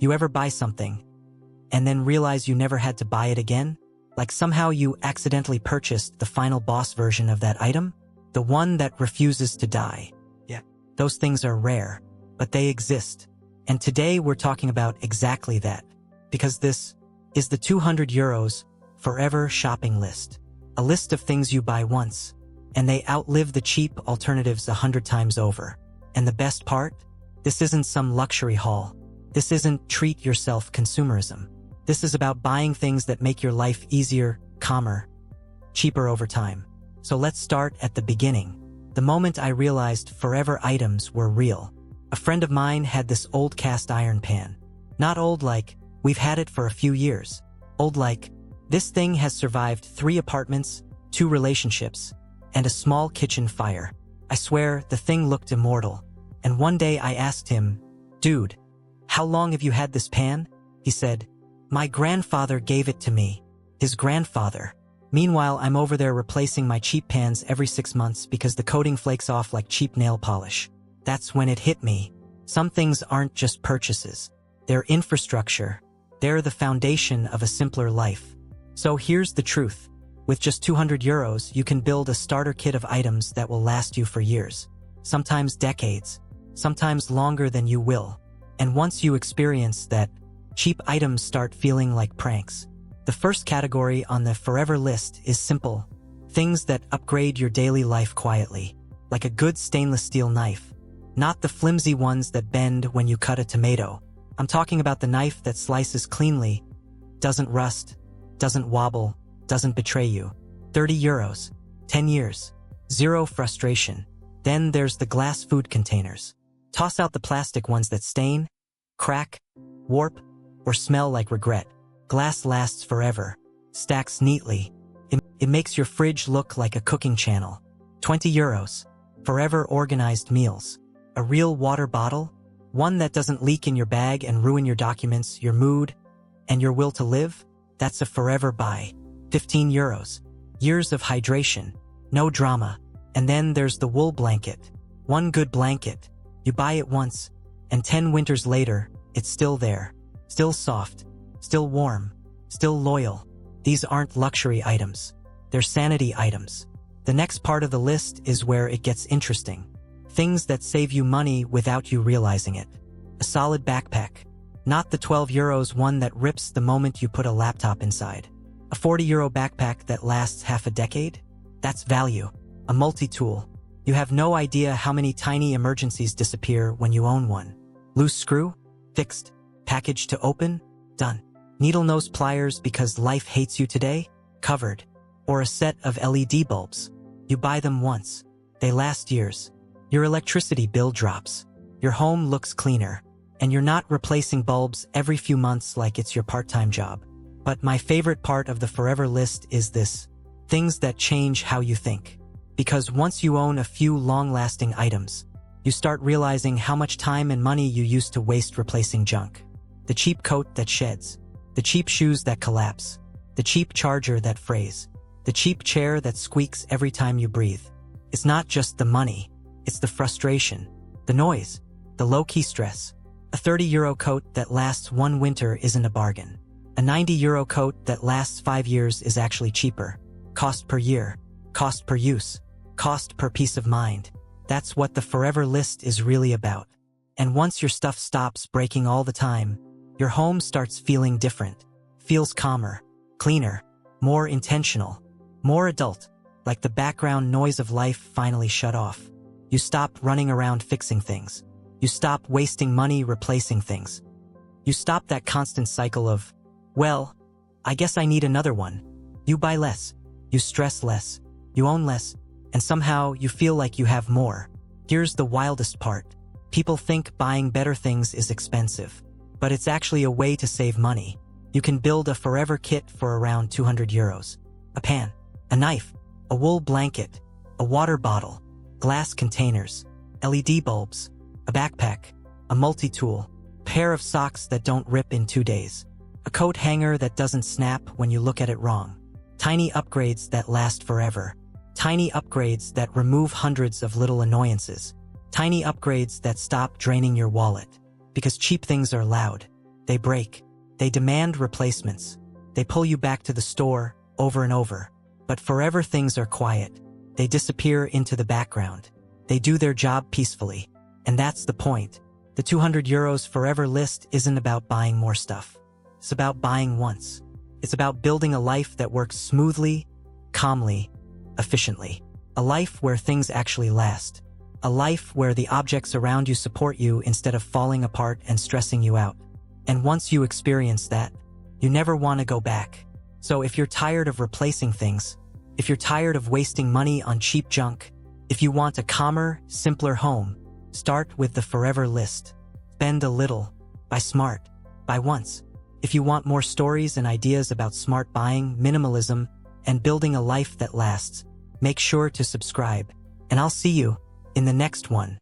You ever buy something and then realize you never had to buy it again? Like somehow you accidentally purchased the final boss version of that item? The one that refuses to die. Yeah. Those things are rare, but they exist. And today we're talking about exactly that. Because this is the 200 euros forever shopping list. A list of things you buy once, and they outlive the cheap alternatives 100 times over. And the best part? This isn't some luxury haul. This isn't treat yourself consumerism. This is about buying things that make your life easier, calmer, cheaper over time. So let's start at the beginning. The moment I realized forever items were real. A friend of mine had this old cast iron pan. Not old like, we've had it for a few years. Old like, this thing has survived 3 apartments, 2 relationships, and a small kitchen fire. I swear, the thing looked immortal. And one day I asked him, "Dude, how long have you had this pan?" He said, "My grandfather gave it to me." His grandfather. Meanwhile, I'm over there replacing my cheap pans every 6 months because the coating flakes off like cheap nail polish. That's when it hit me. Some things aren't just purchases. They're infrastructure. They're the foundation of a simpler life. So here's the truth. With just 200 euros, you can build a starter kit of items that will last you for years. Sometimes decades. Sometimes longer than you will. And once you experience that, cheap items start feeling like pranks. The first category on the forever list is simple. Things that upgrade your daily life quietly. Like a good stainless steel knife. Not the flimsy ones that bend when you cut a tomato. I'm talking about the knife that slices cleanly, doesn't rust, doesn't wobble, doesn't betray you. 30 euros. 10 years. Zero frustration. Then there's the glass food containers. Toss out the plastic ones that stain, crack, warp, or smell like regret. Glass lasts forever. Stacks neatly. It makes your fridge look like a cooking channel. 20 euros. Forever organized meals. A real water bottle? One that doesn't leak in your bag and ruin your documents, your mood, and your will to live? That's a forever buy. 15 euros. Years of hydration. No drama. And then there's the wool blanket. One good blanket. You buy it once, and 10 winters later, it's still there. Still soft. Still warm. Still loyal. These aren't luxury items. They're sanity items. The next part of the list is where it gets interesting. Things that save you money without you realizing it. A solid backpack. Not the 12 euros one that rips the moment you put a laptop inside. A 40 euro backpack that lasts half a decade? That's value. A multi-tool. You have no idea how many tiny emergencies disappear when you own one. Loose screw? Fixed. Package to open? Done. Needle nose pliers because life hates you today? Covered. Or a set of LED bulbs. You buy them once. They last years. Your electricity bill drops. Your home looks cleaner. And you're not replacing bulbs every few months like it's your part-time job. But my favorite part of the forever list is this. Things that change how you think. Because once you own a few long-lasting items, you start realizing how much time and money you used to waste replacing junk. The cheap coat that sheds. The cheap shoes that collapse. The cheap charger that frays. The cheap chair that squeaks every time you breathe. It's not just the money. It's the frustration. The noise. The low-key stress. A 30 euro coat that lasts 1 winter isn't a bargain. A 90 euro coat that lasts 5 years is actually cheaper. Cost per year. Cost per use. Cost per peace of mind. That's what the forever list is really about. And once your stuff stops breaking all the time, your home starts feeling different. Feels calmer, cleaner, more intentional, more adult, like the background noise of life finally shut off. You stop running around fixing things. You stop wasting money replacing things. You stop that constant cycle of, well, I guess I need another one. You buy less. You stress less. You own less. And somehow you feel like you have more. Here's the wildest part. People think buying better things is expensive. But it's actually a way to save money. You can build a forever kit for around 200 euros. A pan. A knife. A wool blanket. A water bottle. Glass containers. LED bulbs. A backpack. A multi-tool. Pair of socks that don't rip in 2 days. A coat hanger that doesn't snap when you look at it wrong. Tiny upgrades that last forever. Tiny upgrades that remove hundreds of little annoyances. Tiny upgrades that stop draining your wallet. Because cheap things are loud. They break. They demand replacements. They pull you back to the store over and over. But forever things are quiet. They disappear into the background. They do their job peacefully. And that's the point. The 200 euros forever list isn't about buying more stuff. It's about buying once. It's about building a life that works smoothly, calmly, efficiently. A life where things actually last. A life where the objects around you support you instead of falling apart and stressing you out. And once you experience that, you never want to go back. So if you're tired of replacing things, if you're tired of wasting money on cheap junk, if you want a calmer, simpler home, start with the forever list. Spend a little. Buy smart. Buy once. If you want more stories and ideas about smart buying, minimalism, and building a life that lasts, make sure to subscribe. And I'll see you in the next one.